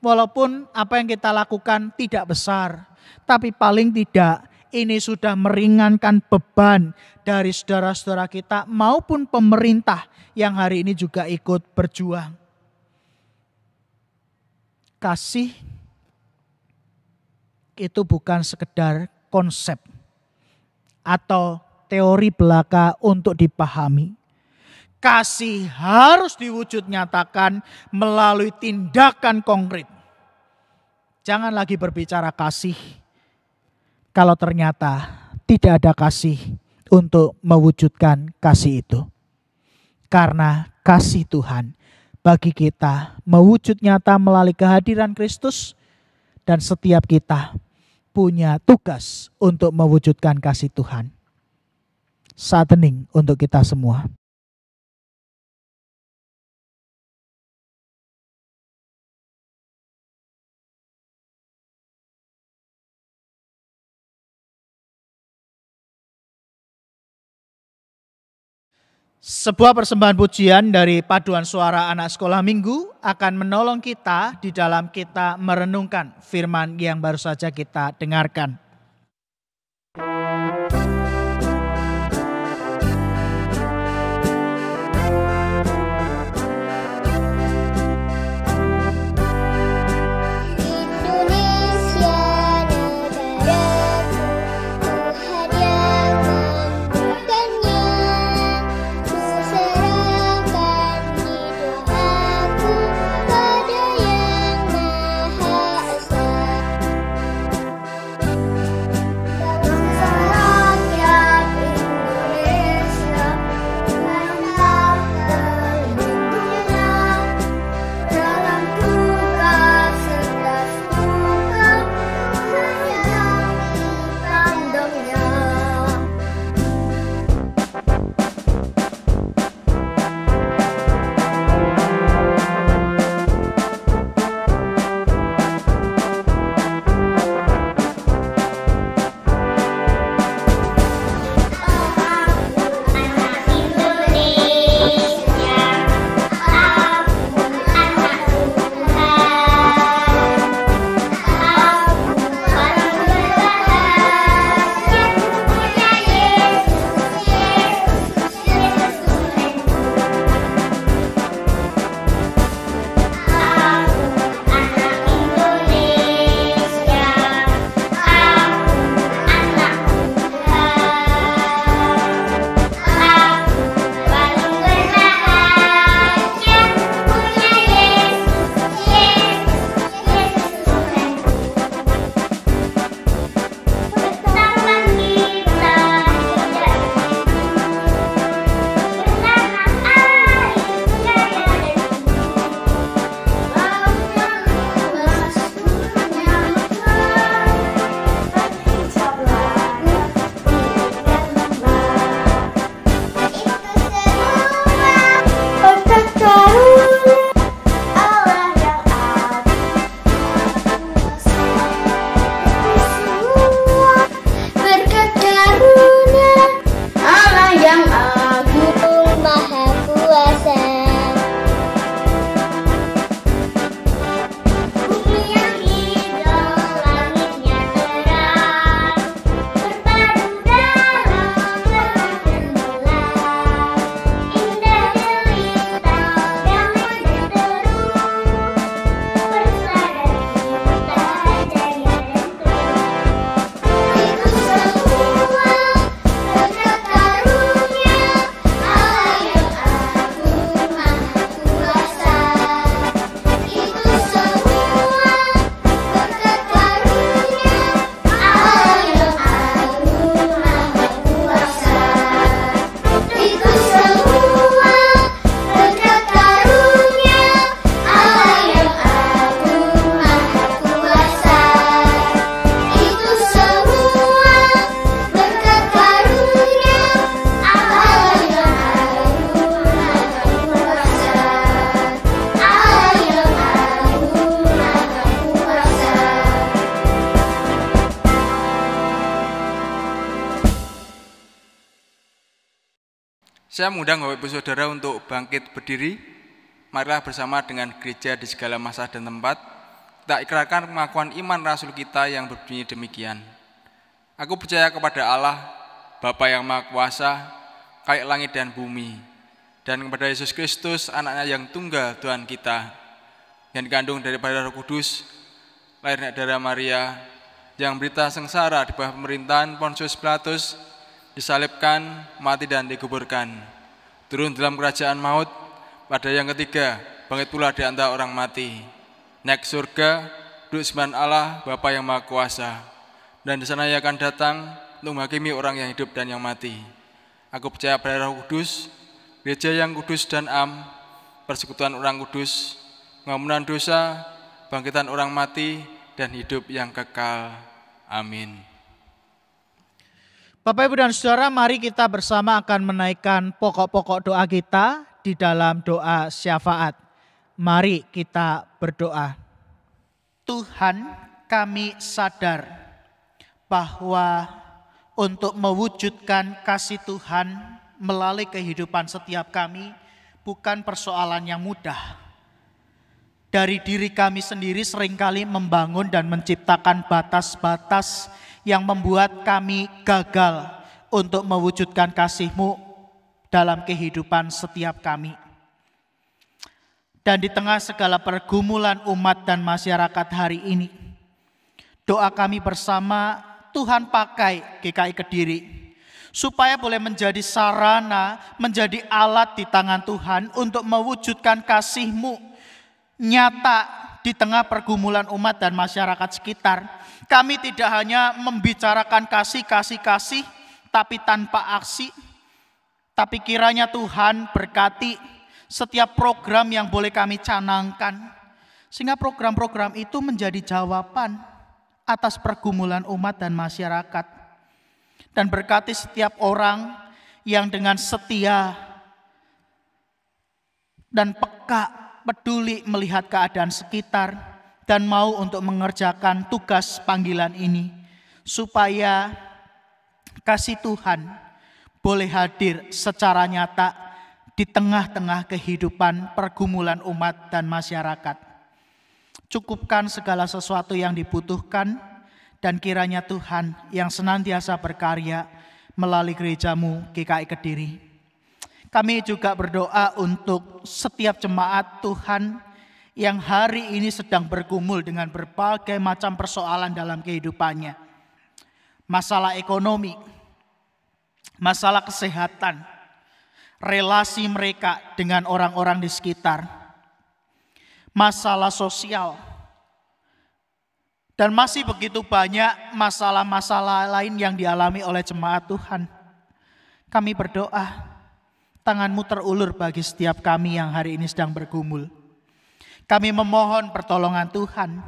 Walaupun apa yang kita lakukan tidak besar, tapi paling tidak ini sudah meringankan beban dari saudara-saudara kita maupun pemerintah yang hari ini juga ikut berjuang. Kasih itu bukan sekedar konsep atau teori belaka untuk dipahami. Kasih harus diwujud nyatakan melalui tindakan konkret. Jangan lagi berbicara kasih kalau ternyata tidak ada kasih untuk mewujudkan kasih itu. Karena kasih Tuhan bagi kita mewujud nyata melalui kehadiran Kristus, dan setiap kita punya tugas untuk mewujudkan kasih Tuhan. Saat hening untuk kita semua. Sebuah persembahan pujian dari paduan suara anak sekolah minggu akan menolong kita di dalam kita merenungkan firman yang baru saja kita dengarkan. Saya mengundang Bapak Ibu Saudara untuk bangkit berdiri. Marilah bersama dengan gereja di segala masa dan tempat, kita ikrarkan pengakuan iman rasul kita yang berbunyi demikian. Aku percaya kepada Allah, Bapa yang Maha Kuasa, Khalik langit dan bumi, dan kepada Yesus Kristus, anaknya yang tunggal Tuhan kita, yang dikandung daripada Roh Kudus, lahir dari Maria, yang berita sengsara di bawah pemerintahan Pontius Pilatus, disalibkan, mati dan dikuburkan, turun dalam kerajaan maut, pada yang ketiga bangkit pula di antara orang mati, naik surga, duduk sebelah Allah Bapa yang Maha Kuasa, dan di sana Ia akan datang untuk menghakimi orang yang hidup dan yang mati. Aku percaya pada Roh Kudus, gereja yang kudus dan am, persekutuan orang kudus, pengampunan dosa, bangkitan orang mati, dan hidup yang kekal. Amin. Bapak, Ibu, dan Saudara, mari kita bersama akan menaikkan pokok-pokok doa kita di dalam doa syafaat. Mari kita berdoa. Tuhan, kami sadar bahwa untuk mewujudkan kasih Tuhan melalui kehidupan setiap kami bukan persoalan yang mudah. Dari diri kami sendiri seringkali membangun dan menciptakan batas-batas yang membuat kami gagal untuk mewujudkan kasih-Mu dalam kehidupan setiap kami. Dan di tengah segala pergumulan umat dan masyarakat hari ini, doa kami bersama, Tuhan pakai GKI Kediri supaya boleh menjadi sarana, menjadi alat di tangan Tuhan untuk mewujudkan kasih-Mu nyata di tengah pergumulan umat dan masyarakat sekitar. Kami tidak hanya membicarakan kasih, tapi tanpa aksi. Tapi kiranya Tuhan berkati setiap program yang boleh kami canangkan, sehingga program-program itu menjadi jawaban atas pergumulan umat dan masyarakat. Dan berkati setiap orang yang dengan setia dan peka, peduli melihat keadaan sekitar, dan mau untuk mengerjakan tugas panggilan ini, supaya kasih Tuhan boleh hadir secara nyata di tengah-tengah kehidupan pergumulan umat dan masyarakat. Cukupkan segala sesuatu yang dibutuhkan, dan kiranya Tuhan yang senantiasa berkarya melalui gereja-Mu GKI Kediri. Kami juga berdoa untuk setiap jemaat Tuhan yang hari ini sedang bergumul dengan berbagai macam persoalan dalam kehidupannya. Masalah ekonomi, masalah kesehatan, relasi mereka dengan orang-orang di sekitar, masalah sosial, dan masih begitu banyak masalah-masalah lain yang dialami oleh jemaat Tuhan. Kami berdoa, tangan-Mu terulur bagi setiap kami yang hari ini sedang bergumul. Kami memohon pertolongan Tuhan.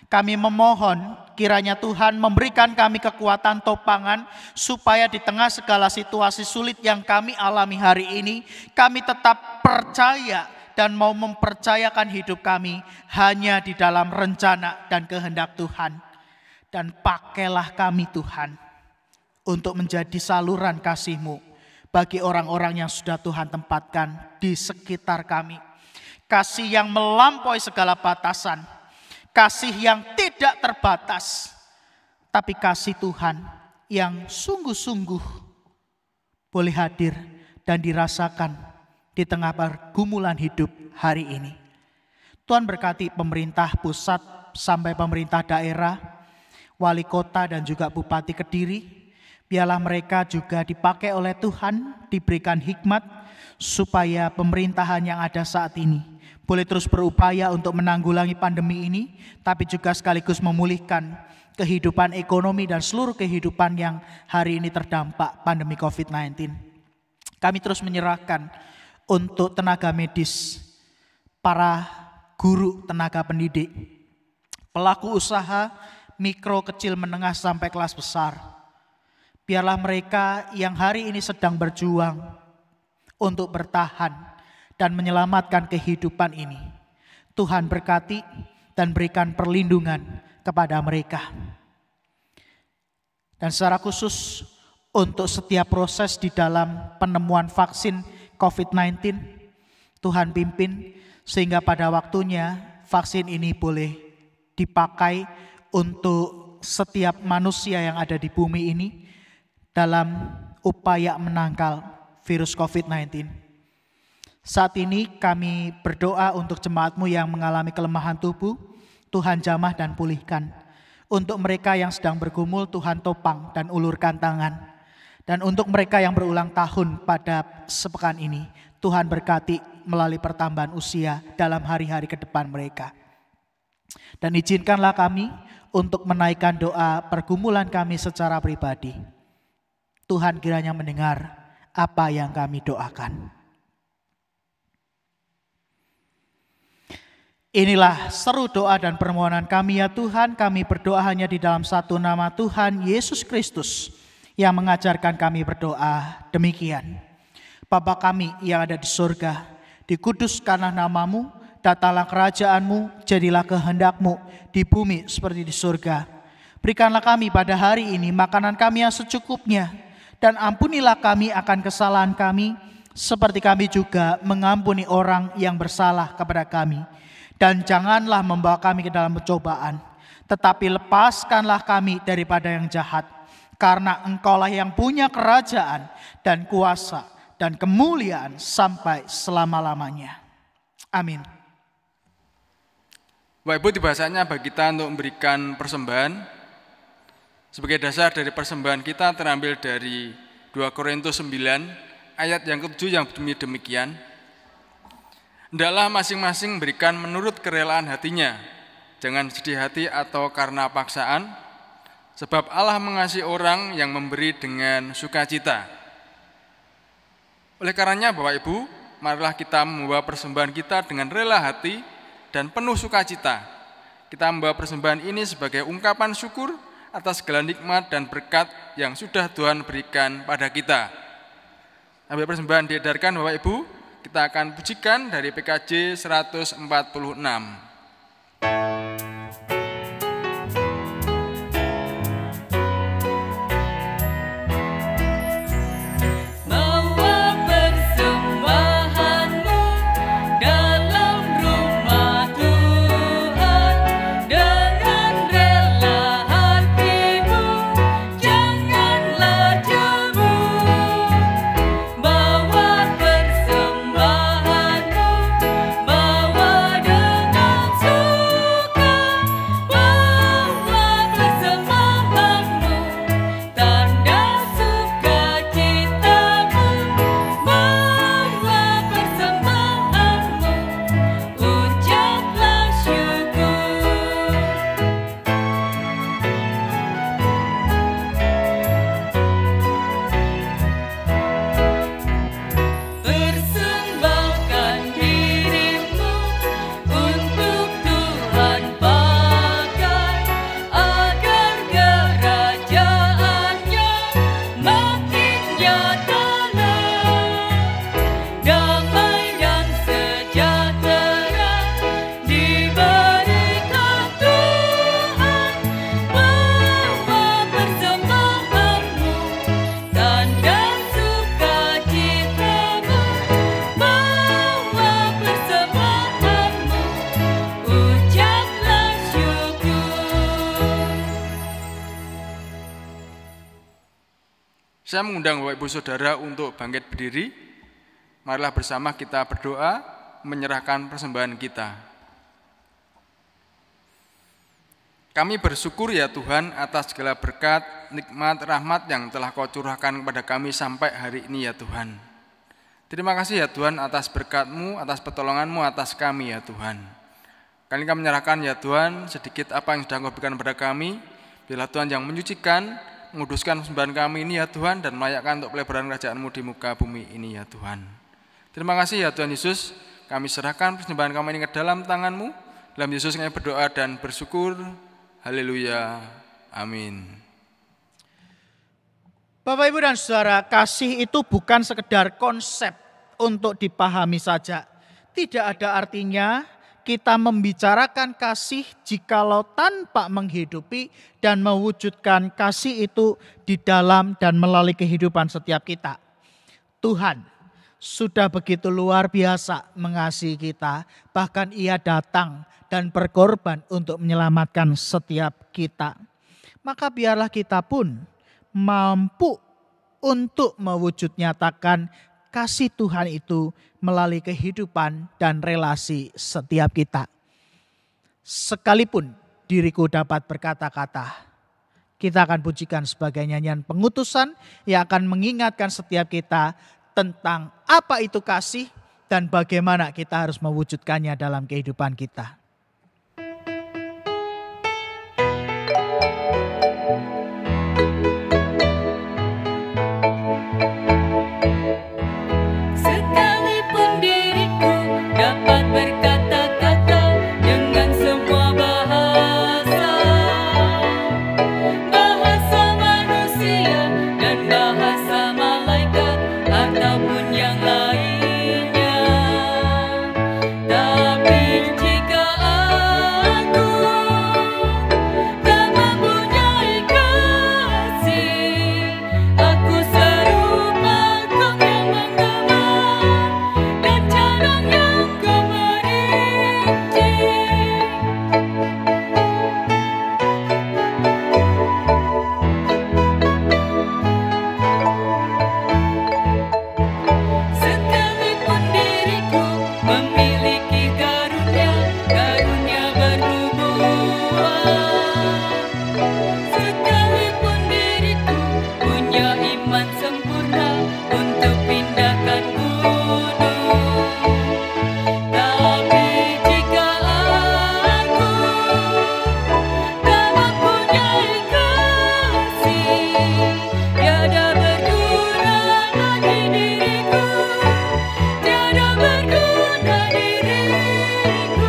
Kami memohon kiranya Tuhan memberikan kami kekuatan topangan supaya di tengah segala situasi sulit yang kami alami hari ini, kami tetap percaya dan mau mempercayakan hidup kami hanya di dalam rencana dan kehendak Tuhan. Dan pakailah kami Tuhan untuk menjadi saluran kasih-Mu bagi orang-orang yang sudah Tuhan tempatkan di sekitar kami. Kasih yang melampaui segala batasan, kasih yang tidak terbatas, tapi kasih Tuhan yang sungguh-sungguh boleh hadir dan dirasakan di tengah pergumulan hidup hari ini. Tuhan berkati pemerintah pusat sampai pemerintah daerah, wali kota dan juga Bupati Kediri. Biarlah mereka juga dipakai oleh Tuhan, diberikan hikmat supaya pemerintahan yang ada saat ini boleh terus berupaya untuk menanggulangi pandemi ini, tapi juga sekaligus memulihkan kehidupan ekonomi dan seluruh kehidupan yang hari ini terdampak pandemi COVID-19. Kami terus menyerahkan untuk tenaga medis, para guru, tenaga pendidik, pelaku usaha, mikro, kecil, menengah, sampai kelas besar. Biarlah mereka yang hari ini sedang berjuang untuk bertahan dan menyelamatkan kehidupan ini, Tuhan berkati dan berikan perlindungan kepada mereka. Dan secara khusus untuk setiap proses di dalam penemuan vaksin COVID-19. Tuhan pimpin sehingga pada waktunya vaksin ini boleh dipakai untuk setiap manusia yang ada di bumi ini dalam upaya menangkal virus COVID-19. Saat ini kami berdoa untuk jemaatmu yang mengalami kelemahan tubuh, Tuhan jamah dan pulihkan. Untuk mereka yang sedang bergumul, Tuhan topang dan ulurkan tangan. Dan untuk mereka yang berulang tahun pada sepekan ini, Tuhan berkati melalui pertambahan usia dalam hari-hari ke depan mereka. Dan izinkanlah kami untuk menaikkan doa pergumulan kami secara pribadi. Tuhan kiranya mendengar apa yang kami doakan. Inilah seru doa dan permohonan kami ya Tuhan. Kami berdoa hanya di dalam satu nama Tuhan Yesus Kristus yang mengajarkan kami berdoa demikian. Bapa kami yang ada di surga, dikuduskanlah namamu, datanglah kerajaanmu, jadilah kehendakmu di bumi seperti di surga. Berikanlah kami pada hari ini makanan kami yang secukupnya, dan ampunilah kami akan kesalahan kami, seperti kami juga mengampuni orang yang bersalah kepada kami. Dan janganlah membawa kami ke dalam pencobaan, tetapi lepaskanlah kami daripada yang jahat. Karena Engkaulah yang punya kerajaan dan kuasa dan kemuliaan sampai selama-lamanya. Amin. Bapak Ibu, tiba saatnya bagi kita untuk memberikan persembahan. Sebagai dasar dari persembahan kita terambil dari 2 Korintus 9 ayat yang ke-7 yang bunyi demikian. Hendaklah masing-masing berikan menurut kerelaan hatinya, jangan sedih hati atau karena paksaan, sebab Allah mengasihi orang yang memberi dengan sukacita. Oleh karenanya Bapak Ibu, marilah kita membawa persembahan kita dengan rela hati dan penuh sukacita. Kita membawa persembahan ini sebagai ungkapan syukur atas segala nikmat dan berkat yang sudah Tuhan berikan pada kita. Sambil persembahan diedarkan Bapak Ibu, kita akan pujikan dari PKJ 146. Saya mengundang Bapak Ibu Saudara untuk bangkit berdiri. Marilah bersama kita berdoa menyerahkan persembahan kita. Kami bersyukur ya Tuhan atas segala berkat, nikmat, rahmat yang telah Kau curahkan kepada kami sampai hari ini ya Tuhan. Terima kasih ya Tuhan atas berkat-Mu, atas pertolongan-Mu atas kami ya Tuhan. Kali kami menyerahkan ya Tuhan sedikit apa yang sudah Kau berikan kepada kami. Biarlah Tuhan yang menyucikan, menguduskan persembahan kami ini ya Tuhan, dan melayakkan untuk pelebaran kerajaan-Mu di muka bumi ini ya Tuhan. Terima kasih ya Tuhan Yesus, kami serahkan persembahan kami ini ke dalam tangan-Mu. Dalam Yesus kami berdoa dan bersyukur. Haleluya. Amin. Bapak Ibu dan Saudara, kasih itu bukan sekedar konsep untuk dipahami saja. Tidak ada artinya kita membicarakan kasih jikalau tanpa menghidupi dan mewujudkan kasih itu di dalam dan melalui kehidupan setiap kita. Tuhan sudah begitu luar biasa mengasihi kita, bahkan Ia datang dan berkorban untuk menyelamatkan setiap kita. Maka biarlah kita pun mampu untuk mewujud nyatakan kasih Tuhan itu melalui kehidupan dan relasi setiap kita. Sekalipun diriku dapat berkata-kata, kita akan pujikan sebagai nyanyian pengutusan yang akan mengingatkan setiap kita tentang apa itu kasih dan bagaimana kita harus mewujudkannya dalam kehidupan kita. Sekalipun diriku dapat berkata-kata dengan semua bahasa, bahasa manusia dan bahasa malaikat ataupun yang lainnya. Tapi jika aku tak mempunyai kasih, aku serupa gong yang menggema dan carang yang gemericik. Sekalipun diriku memiliki karunia bernubuat, sekalipun diriku punya iman sempurna untuk pindahkan gunung, tapi jika aku tak mempunyai kasih, tiada berguna lagi diriku, tiada berguna diriku.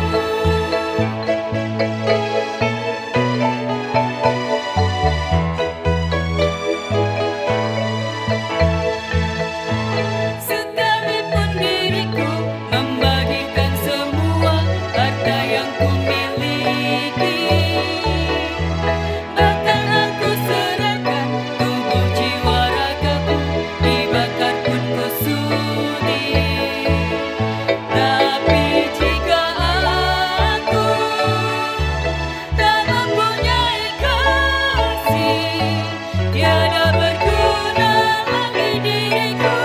Sekalipun diriku membagikan semua harta yang kumiliki, bahkan aku serahkan tubuh jiwa ragaku, dibakar pun ku sudi. Tapi jika aku tak mempunyai kasih, tiada berguna lagi diriku,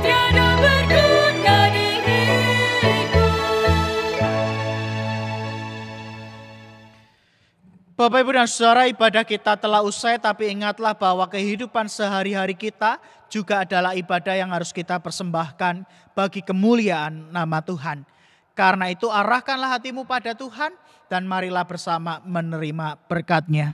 tiada berguna diriku. Bapak, Ibu, dan Saudara, ibadah kita telah usai, tapi ingatlah bahwa kehidupan sehari-hari kita juga adalah ibadah yang harus kita persembahkan bagi kemuliaan nama Tuhan. Karena itu arahkanlah hatimu pada Tuhan dan marilah bersama menerima berkat-Nya.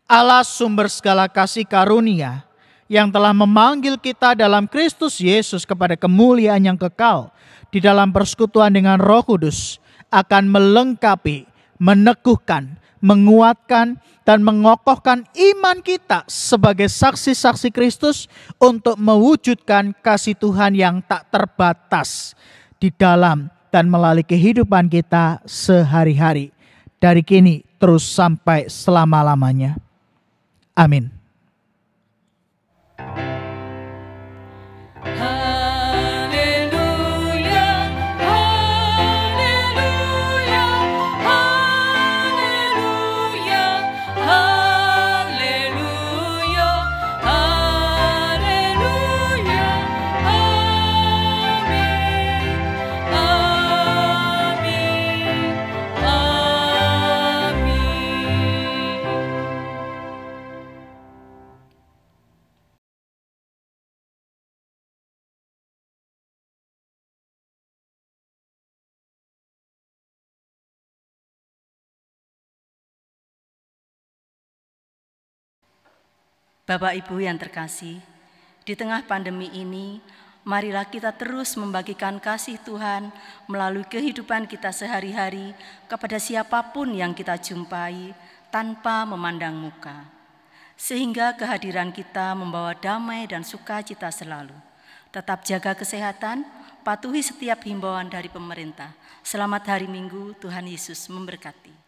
Allah sumber segala kasih karunia yang telah memanggil kita dalam Kristus Yesus kepada kemuliaan yang kekal di dalam persekutuan dengan Roh Kudus akan melengkapi, meneguhkan, menguatkan, dan mengokohkan iman kita sebagai saksi-saksi Kristus untuk mewujudkan kasih Tuhan yang tak terbatas di dalam dan melalui kehidupan kita sehari-hari, dari kini terus sampai selama-lamanya. Amin. Haleluya, haleluya, haleluya, haleluya, haleluya, amin, amin, amin. Bapak Ibu yang terkasih, di tengah pandemi ini, marilah kita terus membagikan kasih Tuhan melalui kehidupan kita sehari-hari kepada siapapun yang kita jumpai tanpa memandang muka. Sehingga kehadiran kita membawa damai dan sukacita selalu. Tetap jaga kesehatan, patuhi setiap himbauan dari pemerintah. Selamat hari Minggu, Tuhan Yesus memberkati.